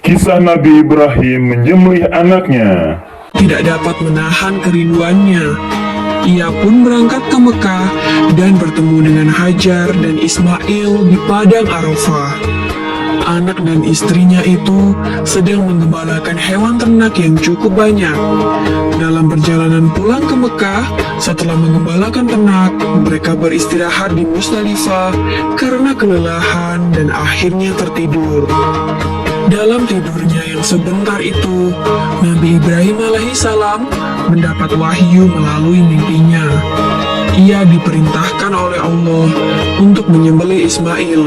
Kisah Nabi Ibrahim menyembelih anaknya. Tidak dapat menahan kerinduannya. Ia pun berangkat ke Mekah dan bertemu dengan Hajar dan Ismail di padang Arafah. Anak dan istrinya itu sedang menggembalakan hewan ternak yang cukup banyak. Dalam perjalanan pulang ke Mekah, setelah menggembalakan ternak, mereka beristirahat di Musdalifah karena kelelahan dan akhirnya tertidur. Dalam tidurnya yang sebentar itu, Nabi Ibrahim alaihissalam mendapat wahyu melalui mimpinya. Ia diperintahkan oleh Allah untuk menyembelih Ismail.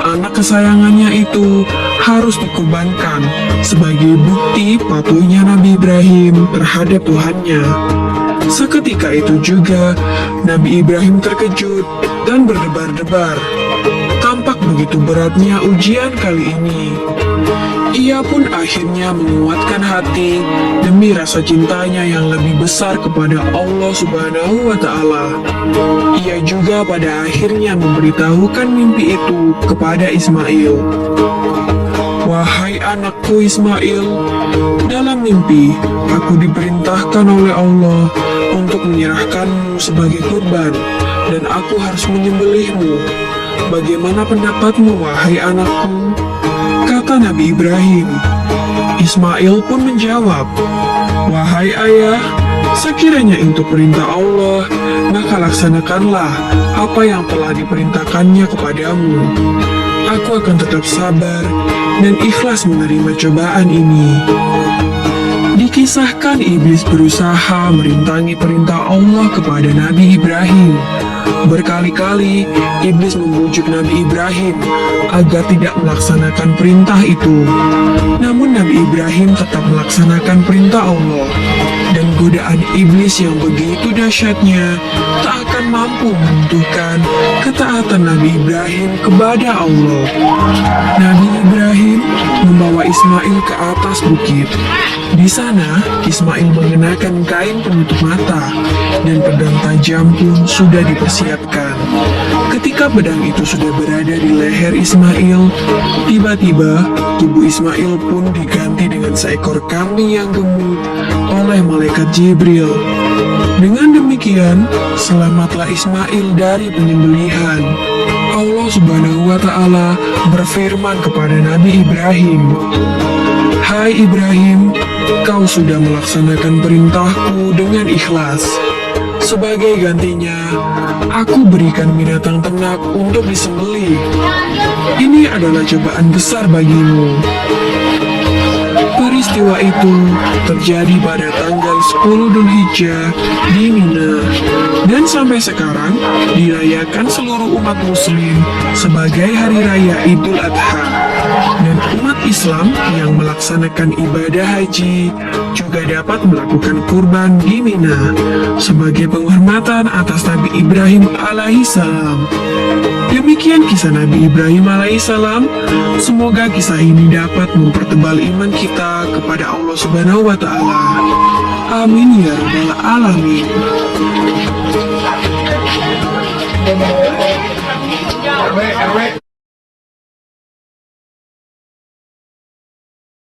Anak kesayangannya itu harus dikurbankan sebagai bukti patuhnya Nabi Ibrahim terhadap Tuhannya. Seketika itu juga, Nabi Ibrahim terkejut dan berdebar-debar. Tampak begitu beratnya ujian kali ini. Ia pun akhirnya menguatkan hati demi rasa cintanya yang lebih besar kepada Allah Subhanahu wa Ta'ala. Ia juga pada akhirnya memberitahukan mimpi itu kepada Ismail. Wahai anakku Ismail, dalam mimpi aku diperintahkan oleh Allah untuk menyerahkanmu sebagai kurban, dan aku harus menyembelihmu. Bagaimana pendapatmu, wahai anakku? Kata Nabi Ibrahim. Ismail pun menjawab, wahai ayah, sekiranya itu perintah Allah, maka laksanakanlah apa yang telah diperintahkannya kepadamu. Aku akan tetap sabar dan ikhlas menerima cobaan ini. Dikisahkan iblis berusaha merintangi perintah Allah kepada Nabi Ibrahim. Berkali-kali iblis membujuk Nabi Ibrahim agar tidak melaksanakan perintah itu. Namun Nabi Ibrahim tetap melaksanakan perintah Allah, dan godaan iblis yang begitu dahsyatnya tak akan mampu menentukan ketaatan Nabi Ibrahim kepada Allah. Nabi Ibrahim membawa Ismail ke atas bukit. Di sana, Ismail mengenakan kain penutup mata, dan pedang tajam pun sudah dipersiapkan. Ketika pedang itu sudah berada di leher Ismail, tiba-tiba tubuh Ismail pun diganti dengan seekor kambing yang gemuk oleh malaikat Jibril. Dengan demikian, selamatlah Ismail dari penyembelihan. Allah Subhanahu wa Ta'ala berfirman kepada Nabi Ibrahim, hai Ibrahim, kau sudah melaksanakan perintahku dengan ikhlas. Sebagai gantinya, aku berikan binatang ternak untuk disembelih. Ini adalah cobaan besar bagimu. Peristiwa itu terjadi pada tanggal 10 Dzulhijjah di Mina, dan sampai sekarang dirayakan seluruh umat muslim sebagai hari raya Idul Adha. Dan umat Islam yang melaksanakan ibadah haji juga dapat melakukan kurban di Mina sebagai penghormatan atas Nabi Ibrahim alaihissalam. Demikian kisah Nabi Ibrahim alaihissalam. Semoga kisah ini dapat mempertebal iman kita kepada Allah Subhanahu wa Ta'ala. Amin ya rabbal alamin.